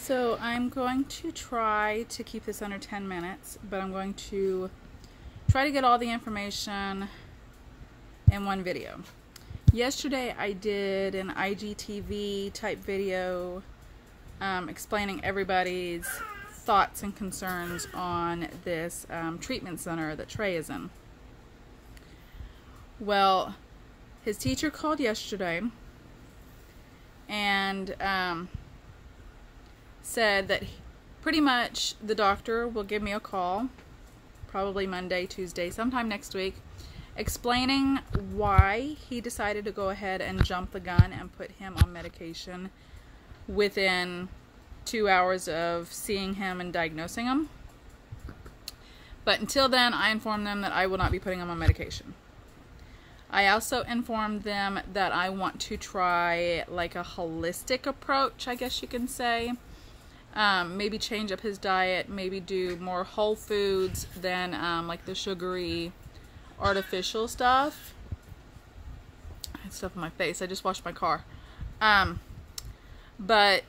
So I'm going to try to keep this under 10 minutes, but I'm going to try to get all the information in one video. Yesterday I did an IGTV type video explaining everybody's thoughts and concerns on this treatment center that Trey is in. Well, his teacher called yesterday and said that pretty much the doctor will give me a call, probably Monday, Tuesday, sometime next week, explaining why he decided to go ahead and jump the gun and put him on medication within 2 hours of seeing him and diagnosing him. But until then, I informed them that I will not be putting him on medication. I also informed them that I want to try like a holistic approach, I guess you can say. Maybe change up his diet, maybe do more whole foods than like the sugary artificial stuff. I had stuff on my face. I just washed my car. But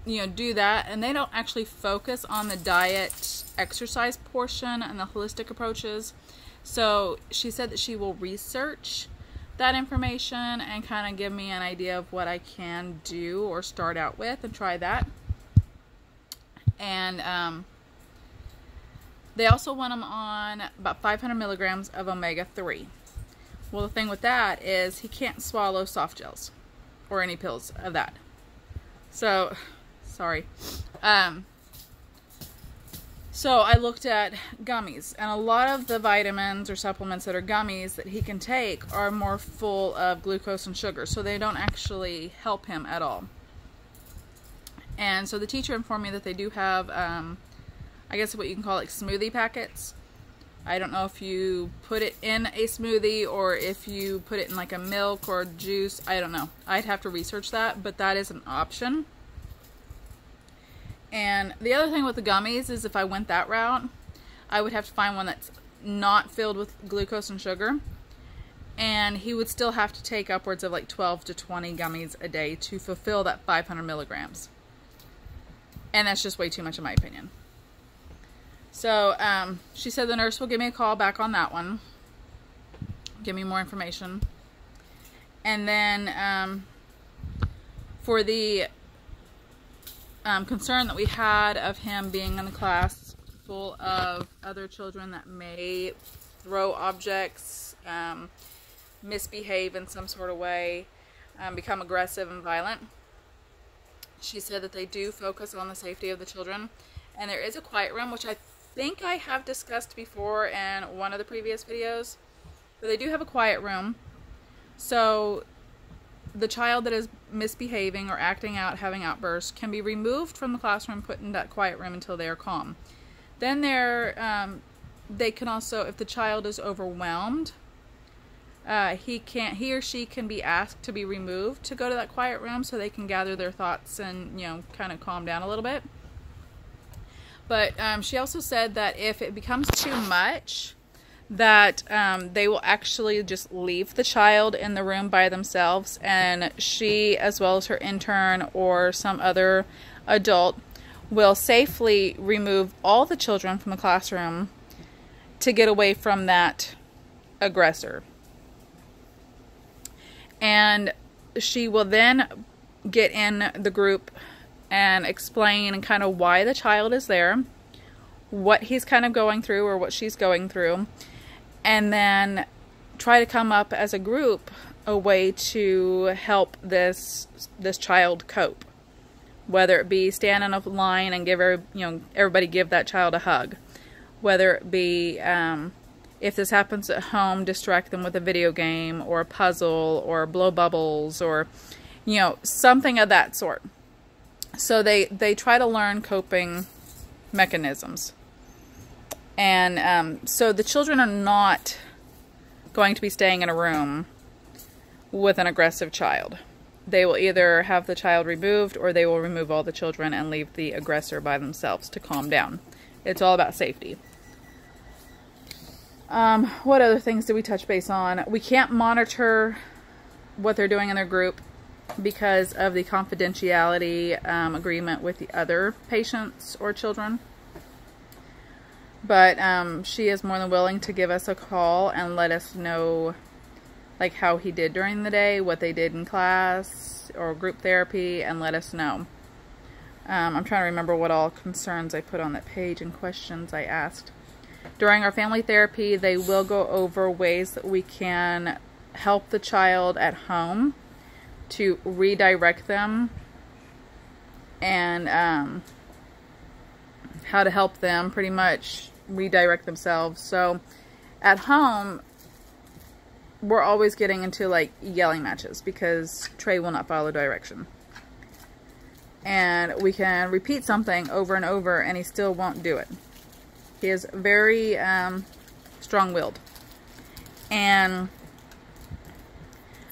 you know, do that, and they don't actually focus on the diet exercise portion and the holistic approaches. So she said that she will research that information and kind of give me an idea of what I can do or start out with and try that. And they also want him on about 500 milligrams of omega-3. Well, the thing with that is he can't swallow soft gels or any pills of that. So, sorry. So I looked at gummies, and a lot of the vitamins or supplements that are gummies that he can take are more full of glucose and sugar, so they don't actually help him at all. And so the teacher informed me that they do have, I guess what you can call like smoothie packets. I don't know if you put it in a smoothie or if you put it in like a milk or juice. I don't know. I'd have to research that, but that is an option. And the other thing with the gummies is if I went that route, I would have to find one that's not filled with glucose and sugar. And he would still have to take upwards of like 12 to 20 gummies a day to fulfill that 500 milligrams. And that's just way too much in my opinion. So she said the nurse will give me a call back on that one. Give me more information. And then for the concern that we had of him being in the class full of other children that may throw objects, misbehave in some sort of way, become aggressive and violent. She said that they do focus on the safety of the children, and there is a quiet room, which I think I have discussed before in one of the previous videos, but they do have a quiet room. So the child that is misbehaving or acting out, having outbursts, can be removed from the classroom, put in that quiet room until they are calm. Then they can also, if the child is overwhelmed, he or she can be asked to be removed to go to that quiet room so they can gather their thoughts and, you know, kind of calm down a little bit. But she also said that if it becomes too much, that they will actually just leave the child in the room by themselves, and she, as well as her intern or some other adult, will safely remove all the children from the classroom to get away from that aggressor. And she will then get in the group and explain kind of why the child is there, what he's kind of going through or what she's going through, and then try to come up as a group a way to help this child cope. Whether it be stand in a line and give everybody give that child a hug, whether it be if this happens at home, distract them with a video game or a puzzle or blow bubbles or, you know, something of that sort. So they try to learn coping mechanisms. And so the children are not going to be staying in a room with an aggressive child. They will either have the child removed or they will remove all the children and leave the aggressor by themselves to calm down. It's all about safety. What other things did we touch base on? We can't monitor what they're doing in their group. because of the confidentiality agreement with the other patients or children. But she is more than willing to give us a call and let us know like how he did during the day, what they did in class or group therapy, and let us know. I'm trying to remember what all concerns I put on that page and questions I asked. During our family therapy, they will go over ways that we can help the child at home to redirect them, and how to help them pretty much redirect themselves. So at home, we're always getting into like yelling matches because Trey will not follow direction. And we can repeat something over and over and he still won't do it. He is very strong-willed. And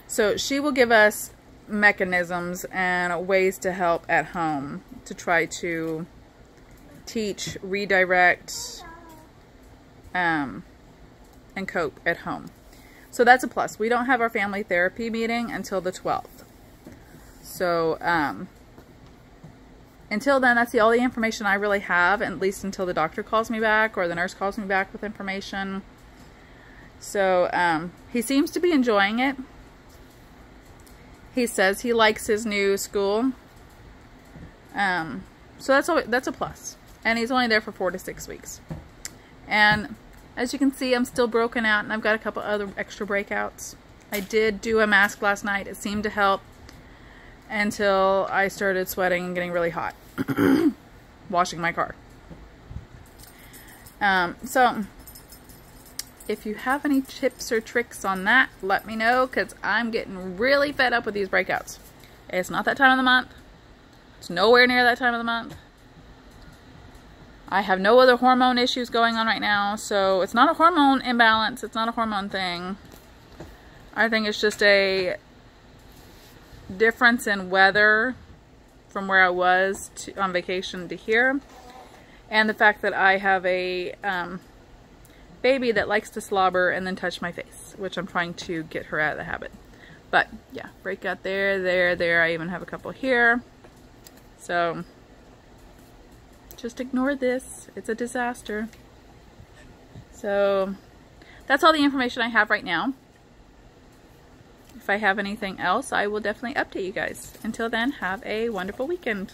so she will give us mechanisms and ways to help at home to try to teach, redirect, and cope at home. So that's a plus. We don't have our family therapy meeting until the 12th. So until then, that's all the information I really have, at least until the doctor calls me back or the nurse calls me back with information. So he seems to be enjoying it. He says he likes his new school. So that's a plus. And he's only there for 4 to 6 weeks. And as you can see, I'm still broken out, and I've got a couple other extra breakouts. I did do a mask last night. It seemed to help until I started sweating and getting really hot washing my car. So if you have any tips or tricks on that, let me know, because I'm getting really fed up with these breakouts. It's not that time of the month. It's nowhere near that time of the month. I have no other hormone issues going on right now, so it's not a hormone imbalance. It's not a hormone thing. I think it's just a difference in weather from where I was on vacation to here, and the fact that I have a baby that likes to slobber and then touch my face, which I'm trying to get her out of the habit. But yeah, breakout there, there. I even have a couple here. So just ignore this. It's a disaster. So that's all the information I have right now. If I have anything else, I will definitely update you guys. Until then, have a wonderful weekend.